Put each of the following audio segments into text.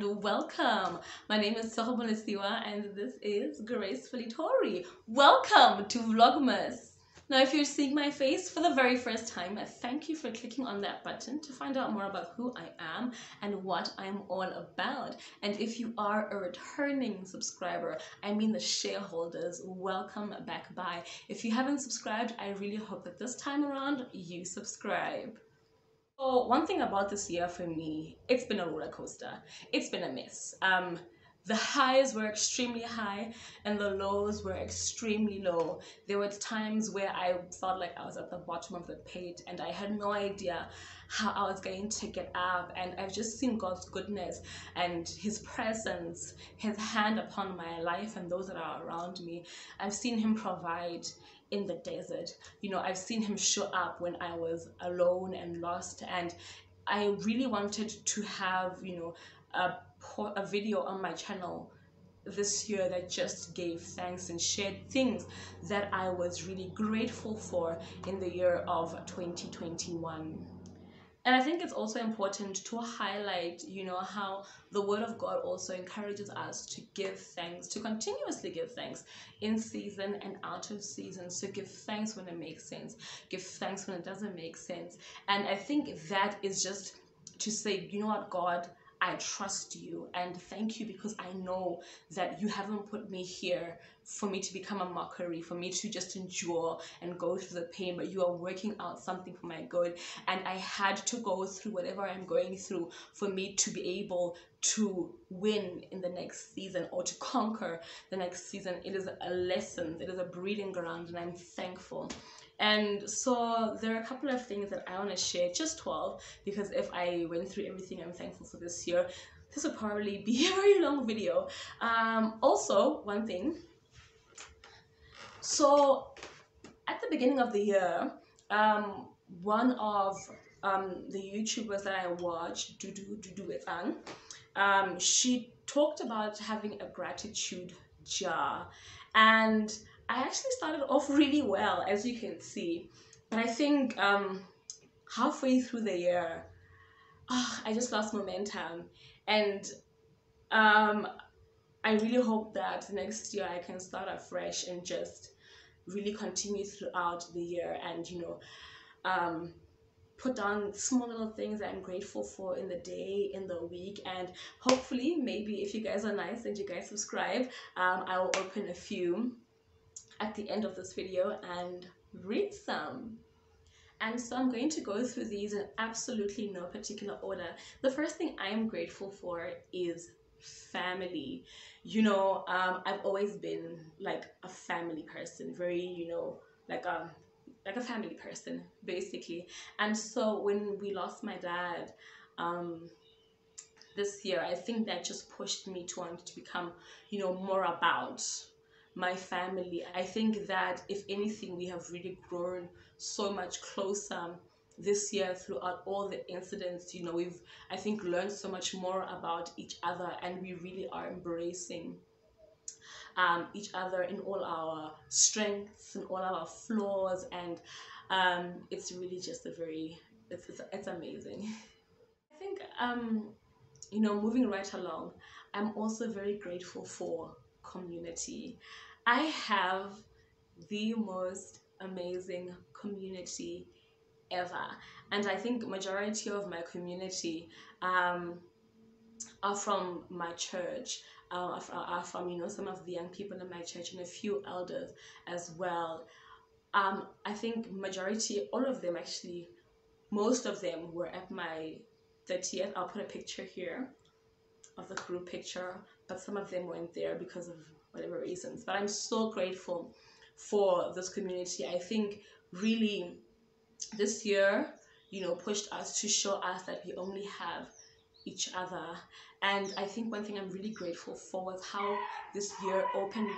and welcome. My name is Tori and this is Gracefully Tori. Welcome to Vlogmas. Now, if you're seeing my face for the very first time, thank you for clicking on that button to find out more about who I am and what I'm all about. And if you are a returning subscriber, I mean the shareholders, welcome back by. If you haven't subscribed, I really hope that this time around you subscribe. So one thing about this year for me, it's been a roller coaster. It's been a mess. The highs were extremely high and the lows were extremely low. There were times where I felt like I was at the bottom of the pit and I had no idea how I was going to get up, and I've just seen God's goodness and his presence, his hand upon my life and those that are around me. I've seen him provide in the desert. I've seen him show up when I was alone and lost, and I really wanted to have a video on my channel this year that just gave thanks and shared things that I was really grateful for in the year of 2021. And I think it's also important to highlight, how the Word of God also encourages us to give thanks, to continuously give thanks in season and out of season. So give thanks when it makes sense, give thanks when it doesn't make sense. And I think that is just to say, you know what, God, I trust you and thank you because I know that you haven't put me here for me to become a mockery, for me to just endure and go through the pain, but you are working out something for my good, and I had to go through whatever I'm going through for me to be able to win in the next season or to conquer the next season. It is a lesson, it is a breeding ground, and I'm thankful. And so there are a couple of things that I want to share, just 12, because if I went through everything I'm thankful for this year, this would probably be a very long video. Also, one thing, so at the beginning of the year, one of the YouTubers that I watched, she talked about having a gratitude jar, and I actually started off really well, as you can see, but I think halfway through the year, I just lost momentum, and I really hope that next year I can start afresh and just really continue throughout the year and put down small little things that I'm grateful for in the day, in the week, and hopefully maybe if you guys are nice and you guys subscribe, I will open a few at the end of this video and read some. And so I'm going to go through these in absolutely no particular order. The first thing I am grateful for is family. I've always been like a family person, very, like a family person, basically. And so when we lost my dad this year, I think that just pushed me to want to become, more about my family. I think that if anything, we have really grown so much closer this year throughout all the incidents. We've, I think, learned so much more about each other, and we really are embracing each other in all our strengths and all our flaws, and it's really just it's amazing. I think moving right along, I'm also very grateful for community. I have the most amazing community ever, and I think majority of my community are from my church, are from some of the young people in my church and a few elders as well. I think majority, all of them actually, most of them were at my 30th. I'll put a picture here of the group picture, but some of them weren't there because of whatever reasons. But I'm so grateful for this community. I think really this year, pushed us to show us that we only have each other. And I think one thing I'm really grateful for was how this year opened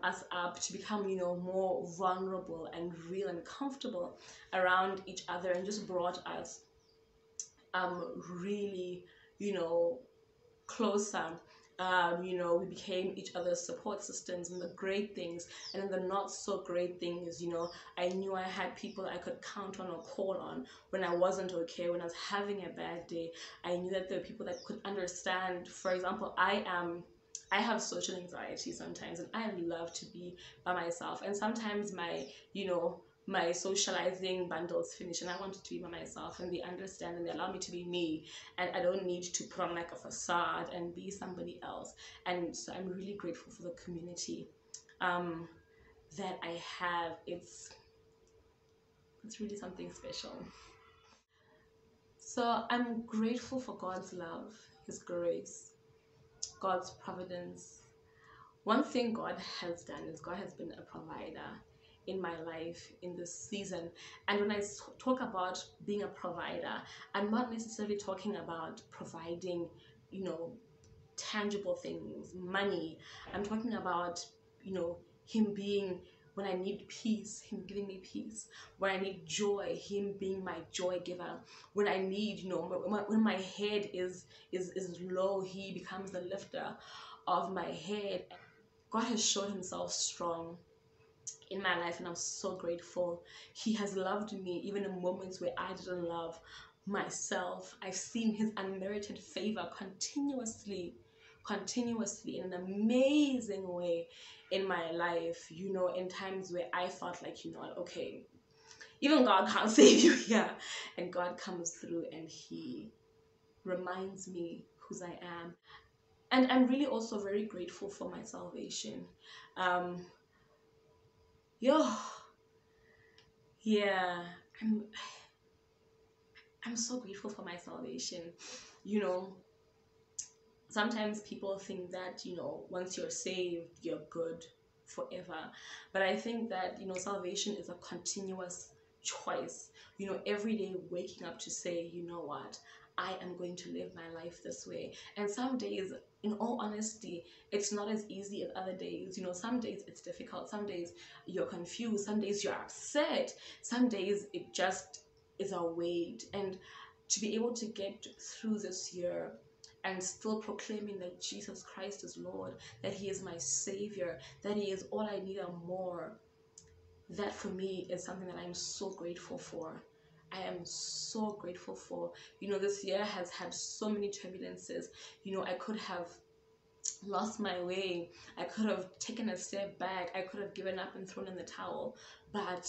us up to become, more vulnerable and real and comfortable around each other, and just brought us really, closer. We became each other's support systems in the great things, and in the not so great things, I knew I had people I could count on or call on when I wasn't okay, when I was having a bad day. I knew that there were people that could understand. For example, I have social anxiety sometimes, and I love to be by myself, and sometimes my socializing bundles finish and I wanted to be by myself, and they understand and they allow me to be me, and I don't need to put on like a facade and be somebody else. And so I'm really grateful for the community that I have. It's really something special. So I'm grateful for God's love, His grace, God's providence. One thing God has done is God has been a provider in my life in this season. And when I talk about being a provider, I'm not necessarily talking about providing, tangible things, money. I'm talking about, Him being, when I need peace, Him giving me peace. When I need joy, Him being my joy giver. When I need, when my head is low, He becomes the lifter of my head. God has shown Himself strong in my life, and I'm so grateful. He has loved me even in moments where I didn't love myself. I've seen His unmerited favor continuously in an amazing way in my life, in times where I felt like, okay, even God can't save you here. And God comes through and He reminds me whose I am. And I'm really also very grateful for my salvation. Yeah, I'm so grateful for my salvation. Sometimes people think that, once you're saved, you're good forever. But I think that, salvation is a continuous choice. Every day waking up to say, you know what, I am going to live my life this way. And some days, in all honesty, it's not as easy as other days. Some days it's difficult. Some days you're confused. Some days you're upset. Some days it just is a weight. And to be able to get through this year and still proclaiming that Jesus Christ is Lord, that He is my Savior, that He is all I need and more, that for me is something that I'm so grateful for. I am so grateful for. This year has had so many turbulences. I could have lost my way. I could have taken a step back. I could have given up and thrown in the towel. But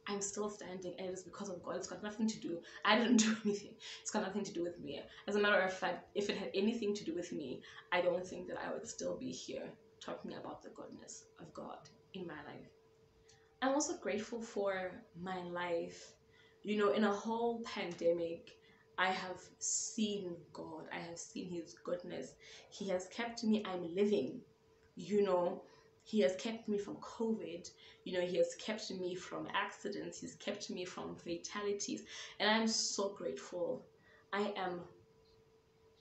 I'm still standing, and it is because of God. It's got nothing to do. I didn't do anything. It's got nothing to do with me. As a matter of fact, if it had anything to do with me, I don't think that I would still be here talking about the goodness of God in my life. I'm also grateful for my life. In a whole pandemic, I have seen God. I have seen His goodness. He has kept me. I'm living. He has kept me from COVID. He has kept me from accidents. He's kept me from fatalities. And I'm so grateful. I am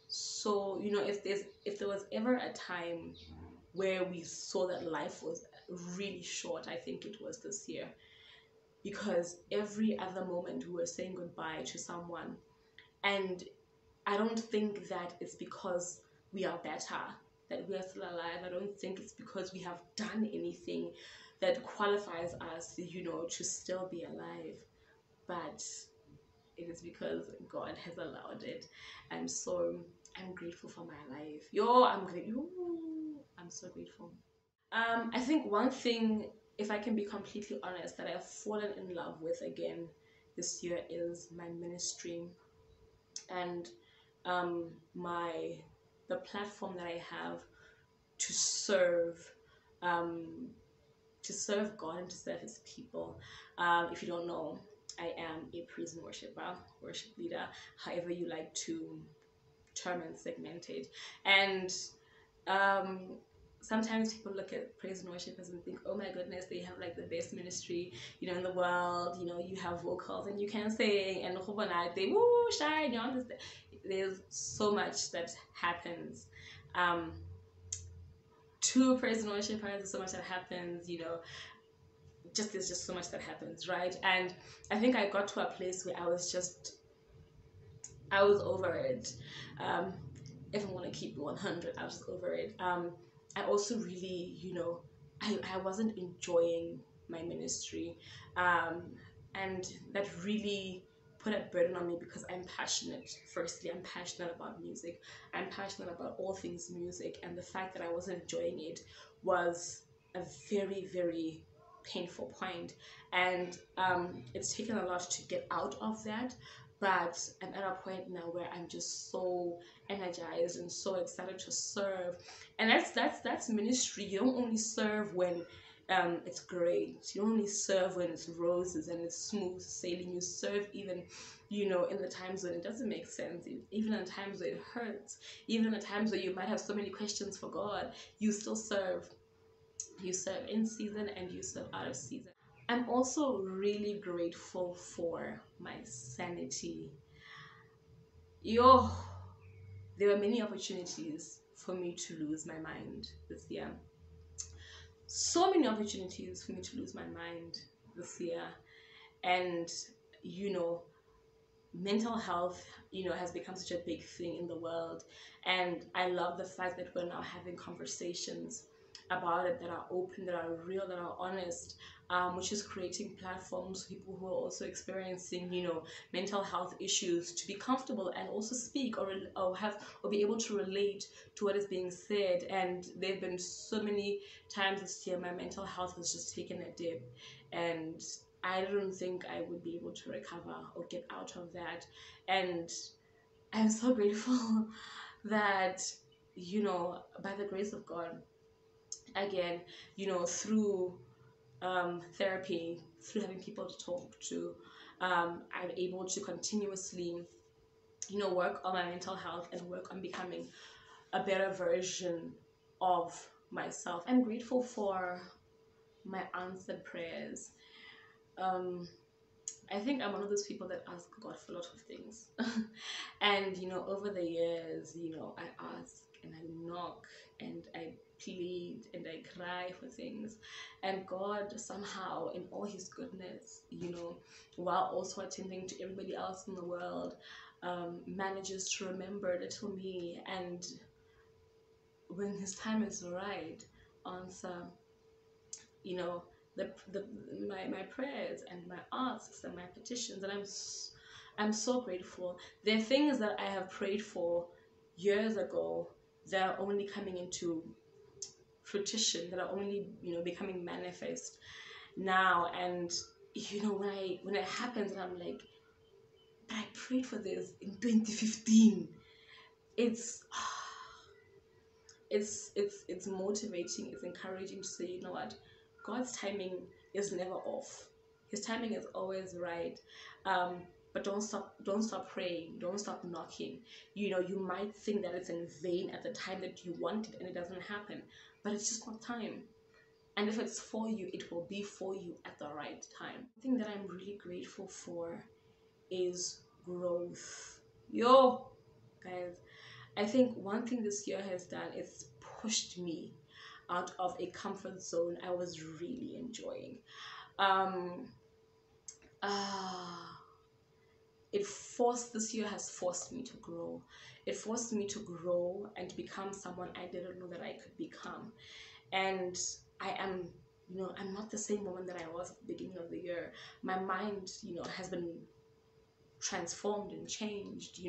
so, if there was ever a time where we saw that life was really short, I think it was this year. Because every other moment we were saying goodbye to someone. And I don't think that it's because we are better that we are still alive. I don't think it's because we have done anything that qualifies us, to still be alive. But it is because God has allowed it. And so I'm grateful for my life. I'm so grateful. I think one thing, if I can be completely honest, that I've fallen in love with again this year is my ministry and the platform that I have to serve God and to serve His people. If you don't know, I am a praise and worship leader, however you like to term and segment it. And sometimes people look at praise and worship and think, oh my goodness, they have like the best ministry, in the world. You have vocals and you can sing, and they woo shine. There's so much that happens. To praise and worship, there's so much that happens. There's just so much that happens, right? And I think I got to a place where I was over it. if I'm gonna keep 100, I was over it. I also really, I wasn't enjoying my ministry, and that really put a burden on me because I'm passionate. Firstly, I'm passionate about music. I'm passionate about all things music, and the fact that I wasn't enjoying it was a very, very painful point. And it's taken a lot to get out of that. But I'm at a point now where I'm just so energized and so excited to serve. And that's ministry. You don't only serve when it's great. You don't only serve when it's roses and it's smooth sailing. You serve even, in the times when it doesn't make sense, even in times where it hurts, even in the times where you might have so many questions for God. You still serve. You serve in season and you serve out of season. I'm also really grateful for my sanity. Yo, there were many opportunities for me to lose my mind this year. So many opportunities for me to lose my mind this year. And, mental health, has become such a big thing in the world. And I love the fact that we're now having conversations about it that are open, that are real, that are honest, which is creating platforms for people who are also experiencing, mental health issues to be comfortable and also speak or be able to relate to what is being said. And there have been so many times this year my mental health has just taken a dip, and I don't think I would be able to recover or get out of that. And I'm so grateful that, by the grace of God, again, through therapy, through having people to talk to, I'm able to continuously, work on my mental health and work on becoming a better version of myself. I'm grateful for my answered prayers. I think I'm one of those people that ask God for a lot of things. And, over the years, I ask and I knock and I plead and I cry for things. And God somehow, in all his goodness, while also attending to everybody else in the world, manages to remember little me. And when his time is right, answer, my prayers and my asks and my petitions. And I'm so grateful. There are things that I have prayed for years ago that are only coming into fruition, that are only becoming manifest now. And when it happens and I'm like, but I prayed for this in 2015. It's motivating, it's encouraging to say, what, God's timing is never off. His timing is always right. But don't stop praying, don't stop knocking. You might think that it's in vain at the time that you want it and it doesn't happen, but it's just not time. And if it's for you, it will be for you at the right time. The thing that I'm really grateful for is growth. Yo, guys, I think one thing this year has done is pushed me out of a comfort zone I was really enjoying. This year has forced me to grow. It forced me to grow and to become someone I didn't know that I could become. And I am, I'm not the same woman that I was at the beginning of the year. My mind, has been transformed and changed.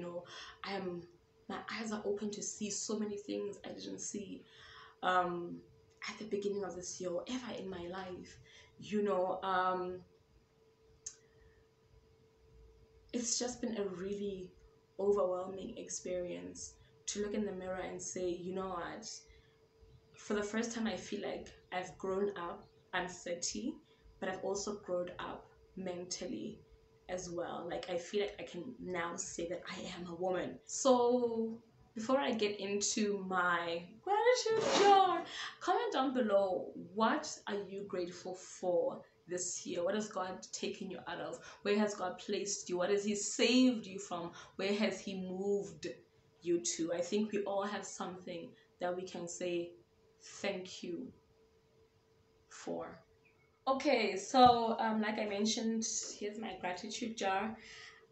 My eyes are open to see so many things I didn't see at the beginning of this year or ever in my life. It's just been a really overwhelming experience to look in the mirror and say, you know what, for the first time I feel like I've grown up. I'm 30, but I've also grown up mentally as well. Like, I feel like I can now say that I am a woman. So before I get into my gratitude jar, comment down below, what are you grateful for this year? What has God taken you out of? Where has God placed you? What has he saved you from? Where has he moved you to? I think we all have something that we can say thank you for. Okay, so like I mentioned, here's my gratitude jar.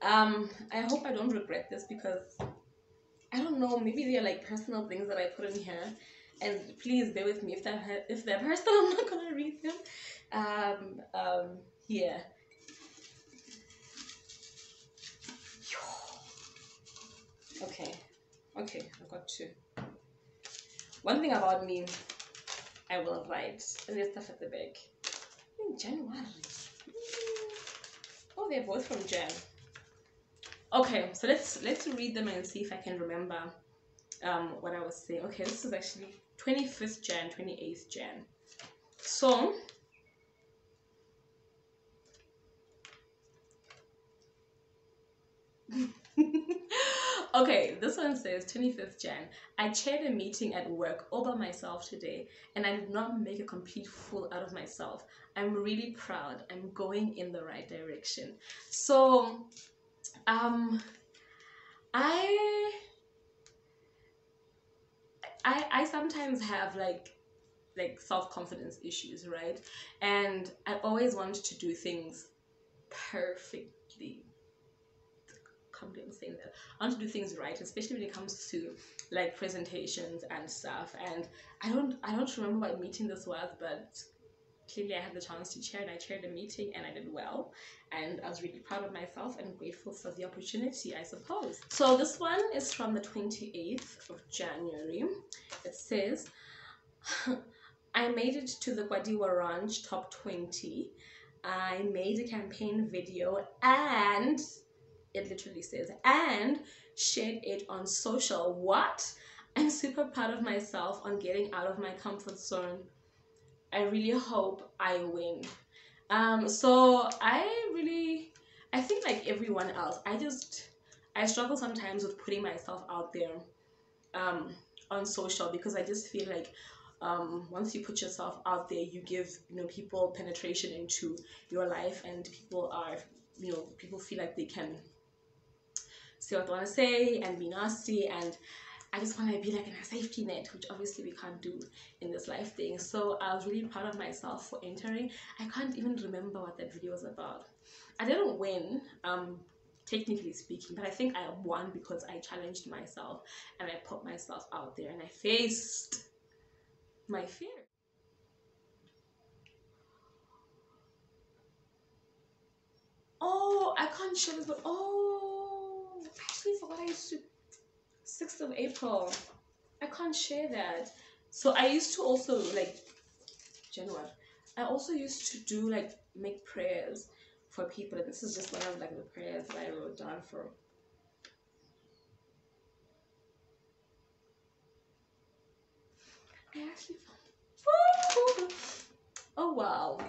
I hope I don't regret this, because I don't don't know, maybe they're like personal things that I put in here, and please bear with me if they're personal. I'm not gonna read them. Yeah. Okay, I've got two. One thing about me, I will write, and there's stuff at the back. In January. Oh, they're both from Jan. Okay, so let's read them and see if I can remember what I was saying. Okay, this is actually 25th Jan, 28th Jan. So okay, this one says 25th Jan. I chaired a meeting at work all by myself today, and I did not make a complete fool out of myself. I'm really proud. I'm going in the right direction. So I sometimes have like self-confidence issues, right? And I always want to do things perfectly. Can't believe I'm saying that. I want to do things right, especially when it comes to like presentations and stuff. And I don't remember what meeting this was, but clearly I had the chance to chair, and I chaired a meeting and I did well, and I was really proud of myself and grateful for the opportunity, I suppose. So this one is from the 28th of January. It says, I made it to the Kwadiwa Ranch top 20. I made a campaign video, and it literally says, and shared it on social. What? I'm super proud of myself on getting out of my comfort zone. I really hope I win. So I think like everyone else, I struggle sometimes with putting myself out there on social, because I just feel like once you put yourself out there, you give people penetration into your life, and people feel like they can say what they want to say and be nasty, and I just want to be like in a safety net, which obviously we can't do in this life thing. So I was really proud of myself for entering. I can't even remember what that video was about. I didn't win, technically speaking, but I think I won because I challenged myself and I put myself out there and I faced my fear. Oh, I can't show this, but oh, I actually forgot I used to. 6th of April. I can't share that. So I used to also like January. I also used to do like make prayers for people. And this is just one of like the prayers that I wrote down for. I actually oh wow.